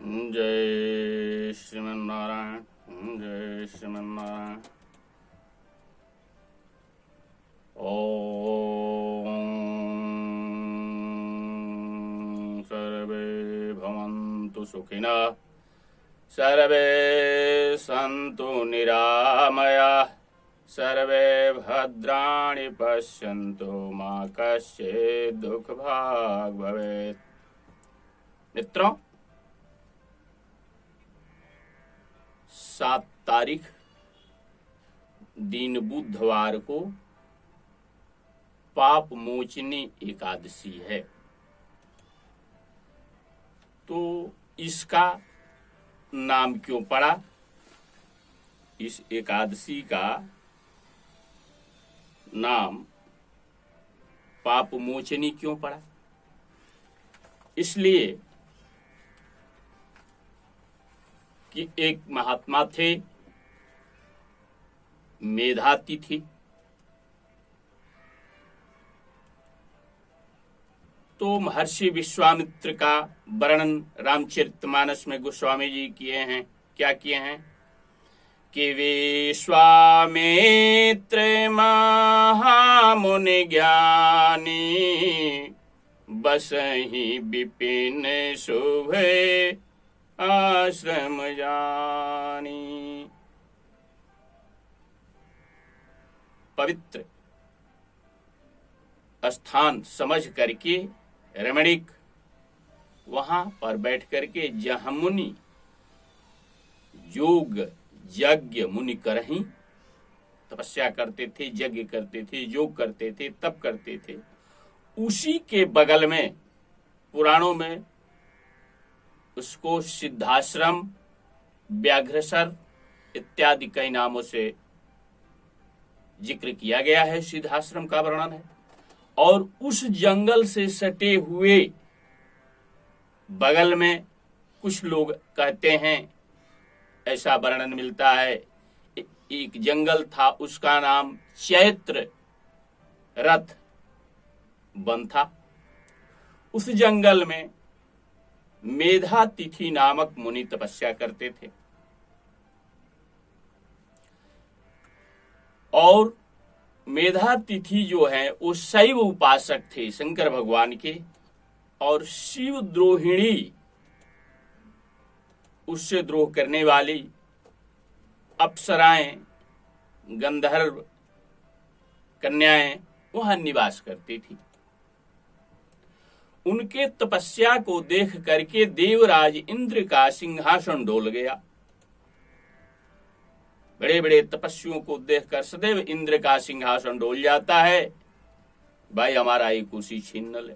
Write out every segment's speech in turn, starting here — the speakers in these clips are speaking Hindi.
जय श्रीमन्नारायण। जय श्रीमन्नारायण। ओम सर्वे भवन्तु सुखिनः, सर्वे सन्तु निरामयाः, सर्वे भद्राणि पश्यन्तु मा कश्चित् दुःखभाग् भवेत्। मित्रों, 7 तारीख दिन बुधवार को पाप मोचनी एकादशी है। तो इसका नाम क्यों पड़ा? इस एकादशी का नाम पाप मोचनी क्यों पड़ा? इसलिए कि एक महात्मा थे, मेधातिथि। तो महर्षि विश्वामित्र का वर्णन रामचरितमानस में गोस्वामी जी किए हैं। क्या किए हैं कि विश्वामित्र महामुनि ज्ञानी, बसहि विपिन शुभ आश्रम जानी। पवित्र स्थान समझ करके रमणीक वहां पर बैठ करके जहाँ मुनि योग यज्ञ मुनि करहीं तपस्या करते थे, यज्ञ करते थे, योग करते थे, तप करते थे, उसी के बगल में पुराणों में उसको सिद्धाश्रम, व्याघ्रसर इत्यादि कई नामों से जिक्र किया गया है। सिद्धाश्रम का वर्णन है। और उस जंगल से सटे हुए बगल में कुछ लोग कहते हैं, ऐसा वर्णन मिलता है, एक जंगल था, उसका नाम चैत्र रथ वन था। उस जंगल में मेधातिथि नामक मुनि तपस्या करते थे। और मेधातिथि जो है वो शैव उपासक थे शंकर भगवान के, और शिव द्रोहिणी, उससे द्रोह करने वाली अप्सराएं, गंधर्व कन्याएं वहां निवास करती थी। उनके तपस्या को देख करके देवराज इंद्र का सिंहासन डोल गया। बड़े बड़े तपस्वियों को देखकर सदैव इंद्र का सिंहासन डोल जाता है, भाई हमारा एक कुर्सी छीन न ले।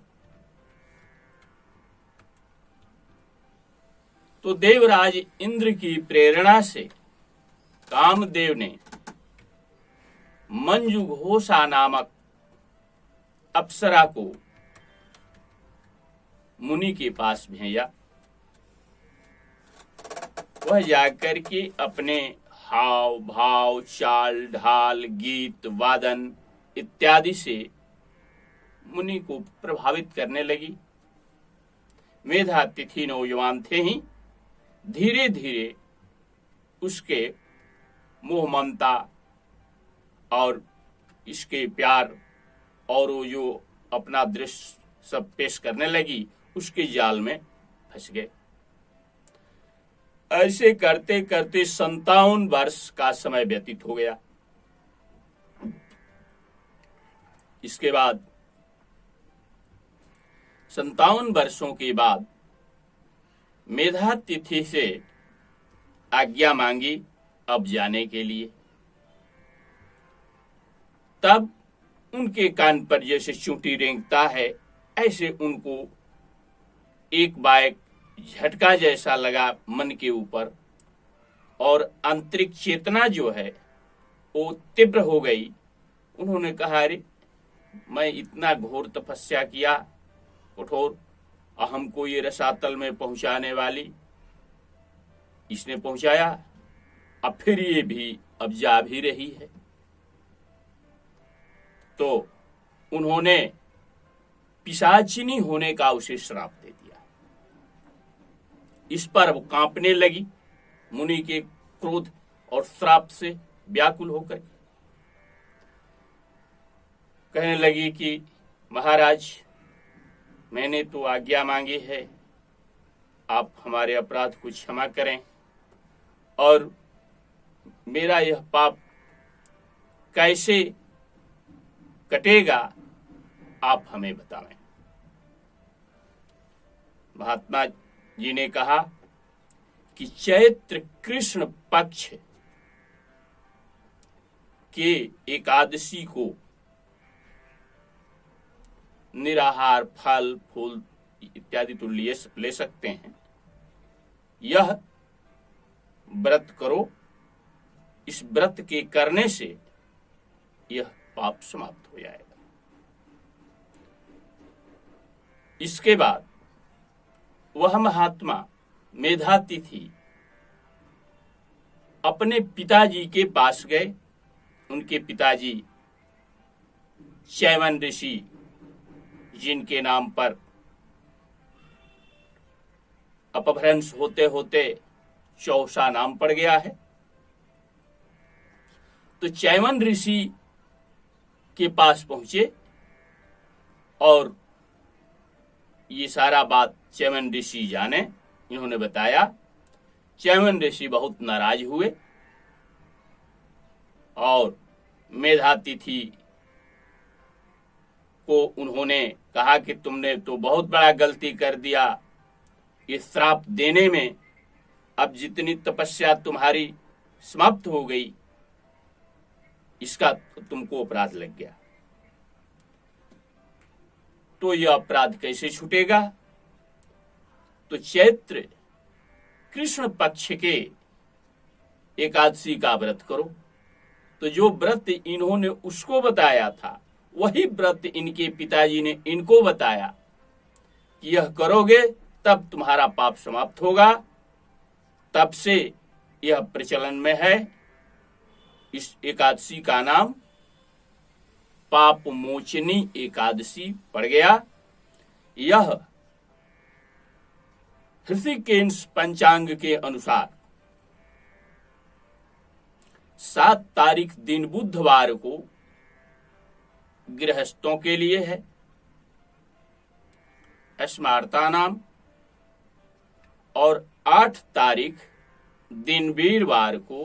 तो देवराज इंद्र की प्रेरणा से कामदेव ने मंजू घोषा नामक अप्सरा को मुनि के पास भेजा। वह जाकर के अपने हाव भाव, चाल ढाल, गीत वादन इत्यादि से मुनि को प्रभावित करने लगी। मेधातिथि नौजवान थे ही, धीरे धीरे उसके मोह ममता और इसके प्यार और वो जो अपना दृश्य सब पेश करने लगी, उसके जाल में फंस गए। ऐसे करते करते 57 वर्ष का समय व्यतीत हो गया। इसके बाद 57 वर्षों के बाद मेधातिथि से आज्ञा मांगी अब जाने के लिए। तब उनके कान पर जैसे चूंटी रेंगता है, ऐसे उनको एक बाइक झटका जैसा लगा मन के ऊपर, और आंतरिक चेतना जो है वो तीव्र हो गई। उन्होंने कहा, अरे मैं इतना घोर तपस्या किया, कठोर, हमको ये रसातल में पहुंचाने वाली इसने पहुंचाया, अब फिर ये भी अब जा भी रही है। तो उन्होंने पिशाचिनी होने का उसे श्राप दे दिया। इस पर वो कांपने लगी, मुनि के क्रोध और श्राप से व्याकुल होकर कहने लगी कि महाराज, मैंने तो आज्ञा मांगी है, आप हमारे अपराध को क्षमा करें और मेरा यह पाप कैसे कटेगा आप हमें बताएं। महात्मा जी ने कहा कि चैत्र कृष्ण पक्ष के एकादशी को निराहार फल फूल इत्यादि तो ले सकते हैं, यह व्रत करो, इस व्रत के करने से यह पाप समाप्त हो जाएगा। इसके बाद वह महात्मा मेधातिथि अपने पिताजी के पास गए। उनके पिताजी च्यवन ऋषि, जिनके नाम पर अपभ्रंश होते होते चौसा नाम पड़ गया है, तो च्यवन ऋषि के पास पहुंचे और ये सारा बात च्यवन ऋषि जाने, इन्होंने बताया। च्यवन ऋषि बहुत नाराज हुए और मेधातिथि को उन्होंने कहा कि तुमने तो बहुत बड़ा गलती कर दिया, ये श्राप देने में अब जितनी तपस्या तुम्हारी समाप्त हो गई, इसका तुमको अपराध लग गया, तो यह अपराध कैसे छूटेगा? तो चैत्र कृष्ण पक्ष के एकादशी का व्रत करो। तो जो व्रत इन्होंने उसको बताया था, वही व्रत इनके पिताजी ने इनको बताया कि यह करोगे तब तुम्हारा पाप समाप्त होगा। तब से यह प्रचलन में है। इस एकादशी का नाम पाप मोचनी एकादशी पड़ गया। यह हृषिकेश पंचांग के अनुसार 7 तारीख दिन बुधवार को गृहस्थों के लिए है स्मार्ता नाम, और 8 तारीख दिन वीरवार को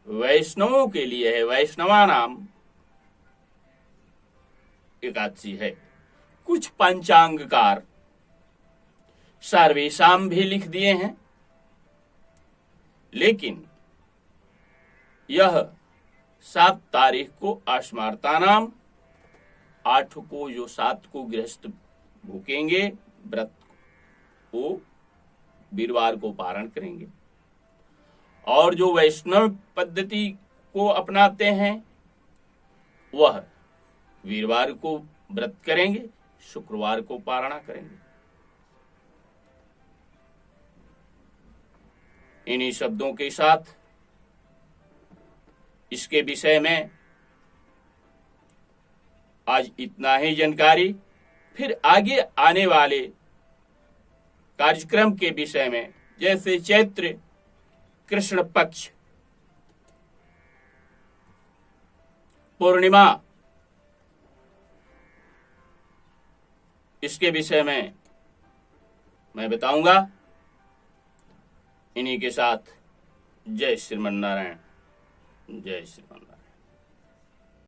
वैष्णवों के लिए है वैष्णवा नाम एकादशी है। कुछ पंचांगकार सर्वेशाम भी लिख दिए हैं, लेकिन यह 7 तारीख को अस्मार्ता नाम, 8 को जो 7 को गृहस्थ भूखेंगे व्रत को वीरवार को पारण करेंगे, और जो वैष्णव पद्धति को अपनाते हैं वह वीरवार को व्रत करेंगे, शुक्रवार को पारणा करेंगे। इन्हीं शब्दों के साथ इसके विषय में आज इतना ही जानकारी। फिर आगे आने वाले कार्यक्रम के विषय में, जैसे चैत्र कृष्ण पक्ष पूर्णिमा, इसके विषय में मैं बताऊंगा। इन्हीं के साथ जय श्रीमन्नारायण, जय श्रीमन्नारायण।